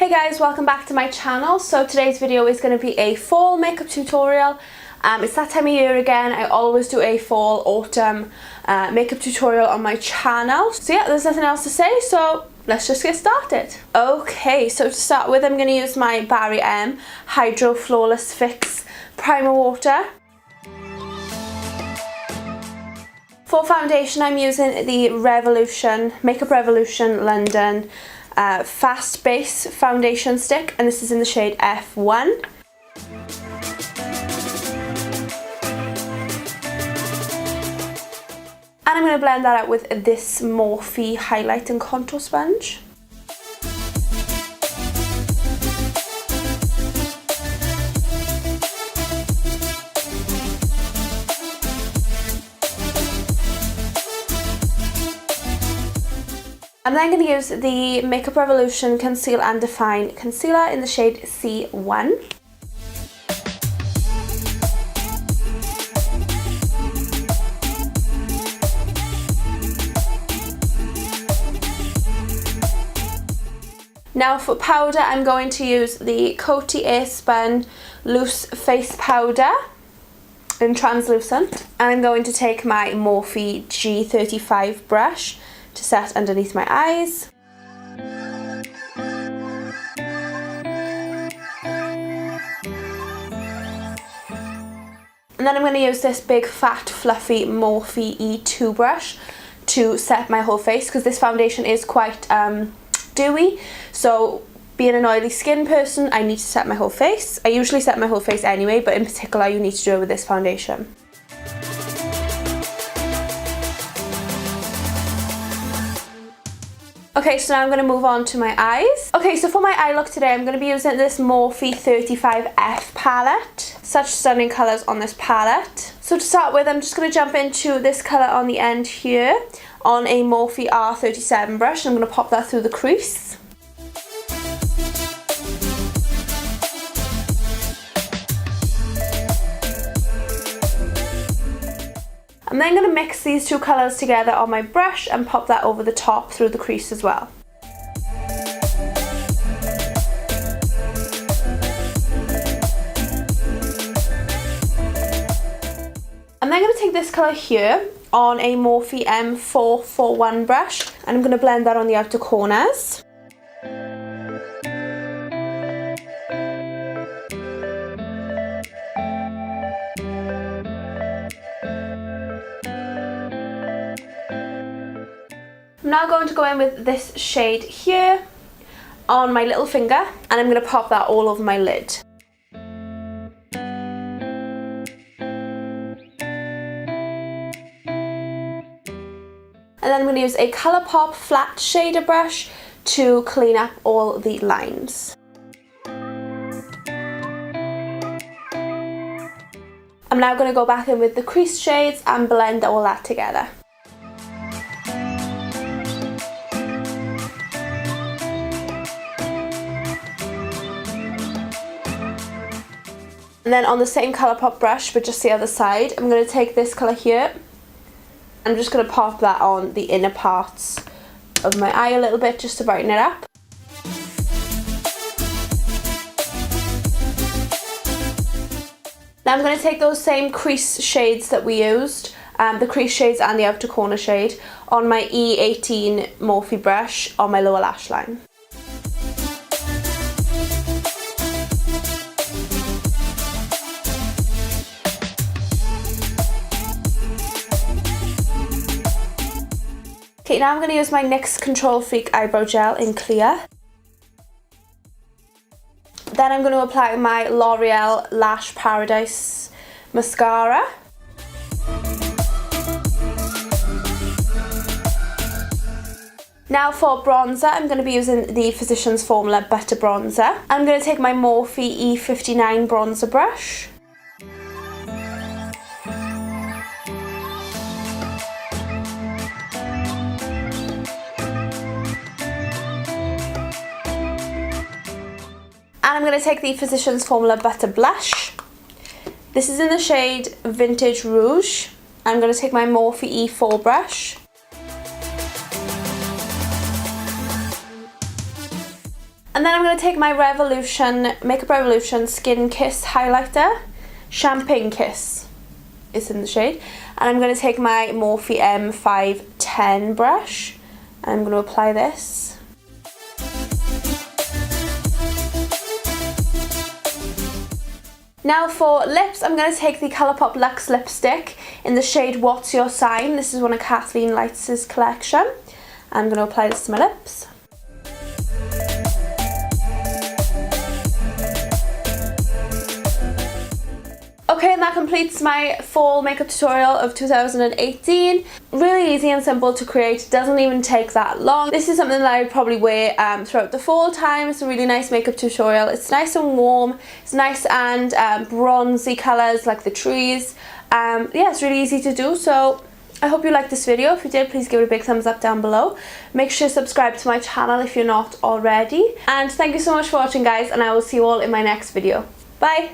Hey guys, welcome back to my channel. So today's video is going to be a fall makeup tutorial. It's that time of year again. I always do a fall autumn makeup tutorial on my channel. So yeah, there's nothing else to say, so let's just get started. Okay, so to start with, I'm going to use my Barry M Hydro Flawless Fix Primer Water. For foundation, I'm using the Makeup Revolution London Fast Base Foundation Stick, and this is in the shade F1. And I'm going to blend that out with this Morphe Highlight and Contour Sponge. I'm then going to use the Makeup Revolution Conceal and Define Concealer in the shade C1. Now for powder, I'm going to use the Coty Airspun Loose Face Powder in Translucent. And I'm going to take my Morphe G35 brush to set underneath my eyes. And then I'm going to use this big fat fluffy Morphe E2 brush to set my whole face, because this foundation is quite dewy, so being an oily skin person, I need to set my whole face. I usually set my whole face anyway, but in particular you need to do it with this foundation. Okay, so now I'm going to move on to my eyes. Okay, so for my eye look today, I'm going to be using this Morphe 35F palette. Such stunning colours on this palette. So to start with, I'm just going to jump into this colour on the end here on a Morphe R37 brush. I'm going to pop that through the crease. I'm then going to mix these two colours together on my brush and pop that over the top through the crease as well. I'm then going to take this colour here on a Morphe M441 brush, and I'm going to blend that on the outer corners. I'm now going to go in with this shade here on my little finger, and I'm going to pop that all over my lid. And then I'm going to use a Colourpop flat shader brush to clean up all the lines. I'm now going to go back in with the crease shades and blend all that together. And then on the same Colourpop brush, but just the other side, I'm going to take this colour here. I'm just going to pop that on the inner parts of my eye a little bit, just to brighten it up. Now I'm going to take those same crease shades that we used, the crease shades and the outer corner shade, on my E18 Morphe brush on my lower lash line. Okay, now I'm going to use my NYX Control Freak Eyebrow Gel in Clear. Then I'm going to apply my L'Oreal Lash Paradise Mascara. Now for bronzer, I'm going to be using the Physicians Formula Butter Bronzer. I'm going to take my Morphe E59 Bronzer brush. And I'm going to take the Physicians Formula Butter Blush. This is in the shade Vintage Rouge. I'm going to take my Morphe E4 brush. And then I'm going to take my Makeup Revolution Skin Kiss highlighter. Champagne Kiss is in the shade. And I'm going to take my Morphe M510 brush. And I'm going to apply this. Now for lips, I'm going to take the Colourpop Luxe lipstick in the shade What's Your Sign. This is one of Kathleen Lights' collection. I'm going to apply this to my lips. Okay, and that completes my fall makeup tutorial of 2018. Really easy and simple to create, doesn't even take that long. This is something that I would probably wear throughout the fall time. It's a really nice makeup tutorial. It's nice and warm, it's nice and bronzy colours like the trees. Yeah, it's really easy to do, so I hope you liked this video. If you did, please give it a big thumbs up down below. Make sure to subscribe to my channel if you're not already. And thank you so much for watching, guys, and I will see you all in my next video. Bye!